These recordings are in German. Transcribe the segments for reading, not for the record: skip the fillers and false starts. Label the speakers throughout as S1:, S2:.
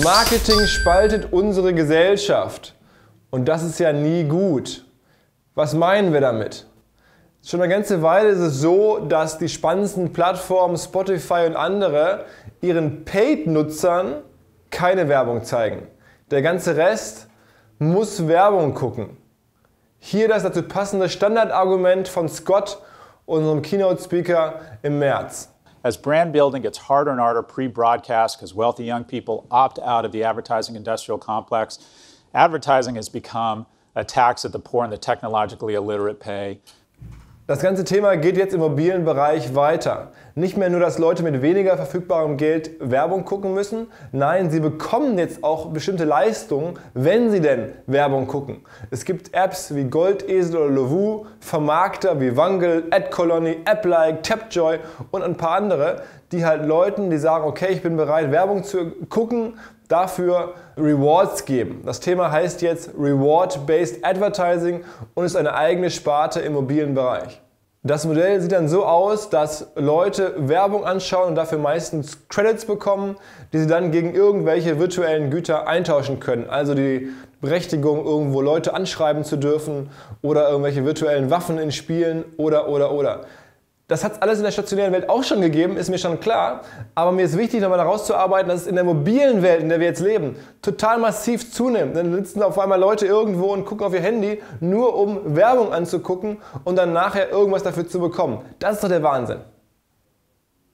S1: Marketing spaltet unsere Gesellschaft und das ist ja nie gut. Was meinen wir damit? Schon eine ganze Weile ist es so, dass die spannendsten Plattformen Spotify und andere ihren Paid-Nutzern keine Werbung zeigen. Der ganze Rest muss Werbung gucken. Hier das dazu passende Standardargument von Scott, unserem Keynote-Speaker im März.
S2: As brand building gets harder and harder pre-broadcast because wealthy young people opt out of the advertising industrial complex, advertising has become a tax that the poor and the technologically illiterate pay.
S1: Das ganze Thema geht jetzt im mobilen Bereich weiter. Nicht mehr nur, dass Leute mit weniger verfügbarem Geld Werbung gucken müssen. Nein, sie bekommen jetzt auch bestimmte Leistungen, wenn sie denn Werbung gucken. Es gibt Apps wie Goldesel oder Lovoo, Vermarkter wie Wangle, AdColony, AppLike, Tapjoy und ein paar andere, die halt Leuten, die sagen, okay, ich bin bereit, Werbung zu gucken, dafür Rewards geben. Das Thema heißt jetzt Reward-Based Advertising und ist eine eigene Sparte im mobilen Bereich. Das Modell sieht dann so aus, dass Leute Werbung anschauen und dafür meistens Credits bekommen, die sie dann gegen irgendwelche virtuellen Güter eintauschen können. Also die Berechtigung, irgendwo Leute anschreiben zu dürfen oder irgendwelche virtuellen Waffen in Spielen oder. Das hat es alles in der stationären Welt auch schon gegeben, ist mir schon klar. Aber mir ist wichtig, nochmal daraus zu arbeiten, dass es in der mobilen Welt, in der wir jetzt leben, total massiv zunimmt. Dann sitzen auf einmal Leute irgendwo und gucken auf ihr Handy, nur um Werbung anzugucken und dann nachher irgendwas dafür zu bekommen. Das ist doch der Wahnsinn.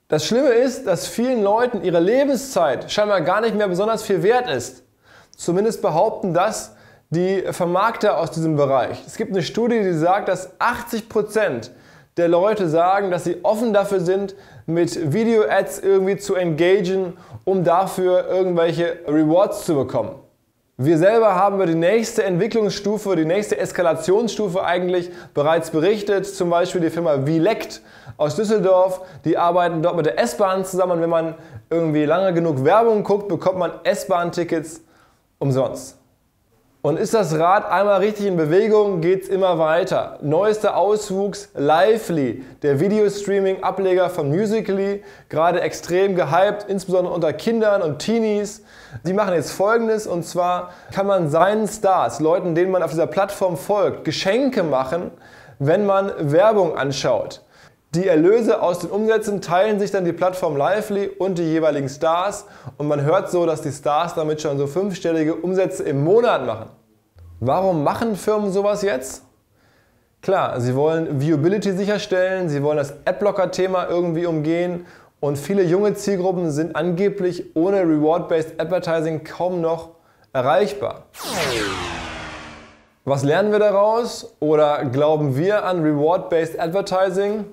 S1: Das Schlimme ist, dass vielen Leuten ihre Lebenszeit scheinbar gar nicht mehr besonders viel wert ist. Zumindest behaupten das die Vermarkter aus diesem Bereich. Es gibt eine Studie, die sagt, dass 80% der Leute sagen, dass sie offen dafür sind, mit Video-Ads irgendwie zu engagieren, um dafür irgendwelche Rewards zu bekommen. Wir selber haben über die nächste Entwicklungsstufe, die nächste Eskalationsstufe eigentlich bereits berichtet. Zum Beispiel die Firma Vilect aus Düsseldorf, die arbeiten dort mit der S-Bahn zusammen und wenn man irgendwie lange genug Werbung guckt, bekommt man S-Bahn-Tickets umsonst. Und ist das Rad einmal richtig in Bewegung, geht es immer weiter. Neuester Auswuchs Lively, der Videostreaming-Ableger von Musical.ly, gerade extrem gehypt, insbesondere unter Kindern und Teenies. Die machen jetzt Folgendes, und zwar kann man seinen Stars, Leuten, denen man auf dieser Plattform folgt, Geschenke machen, wenn man Werbung anschaut. Die Erlöse aus den Umsätzen teilen sich dann die Plattform Lively und die jeweiligen Stars und man hört so, dass die Stars damit schon so 5-stellige Umsätze im Monat machen. Warum machen Firmen sowas jetzt? Klar, sie wollen Viewability sicherstellen, sie wollen das Adblocker-Thema irgendwie umgehen und viele junge Zielgruppen sind angeblich ohne Reward-Based Advertising kaum noch erreichbar. Was lernen wir daraus? Oder glauben wir an Reward-Based Advertising?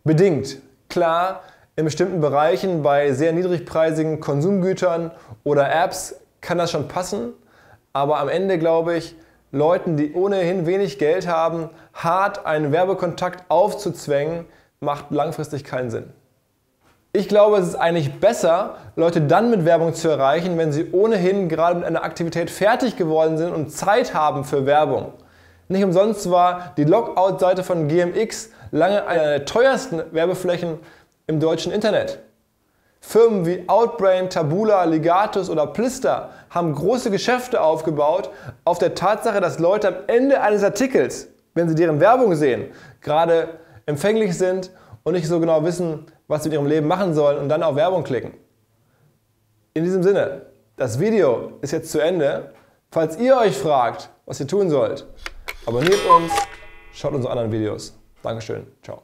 S1: Bedingt. Klar, in bestimmten Bereichen bei sehr niedrigpreisigen Konsumgütern oder Apps kann das schon passen, aber am Ende glaube ich, Leuten, die ohnehin wenig Geld haben, hart einen Werbekontakt aufzuzwängen, macht langfristig keinen Sinn. Ich glaube, es ist eigentlich besser, Leute dann mit Werbung zu erreichen, wenn sie ohnehin gerade mit einer Aktivität fertig geworden sind und Zeit haben für Werbung. Nicht umsonst war die Logout-Seite von GMX lange eine der teuersten Werbeflächen im deutschen Internet. Firmen wie Outbrain, Taboola, Ligatus oder Plister haben große Geschäfte aufgebaut auf der Tatsache, dass Leute am Ende eines Artikels, wenn sie deren Werbung sehen, gerade empfänglich sind und nicht so genau wissen, was sie mit ihrem Leben machen sollen und dann auf Werbung klicken. In diesem Sinne, das Video ist jetzt zu Ende. Falls ihr euch fragt, was ihr tun sollt, abonniert uns, schaut unsere anderen Videos. Dankeschön. Ciao.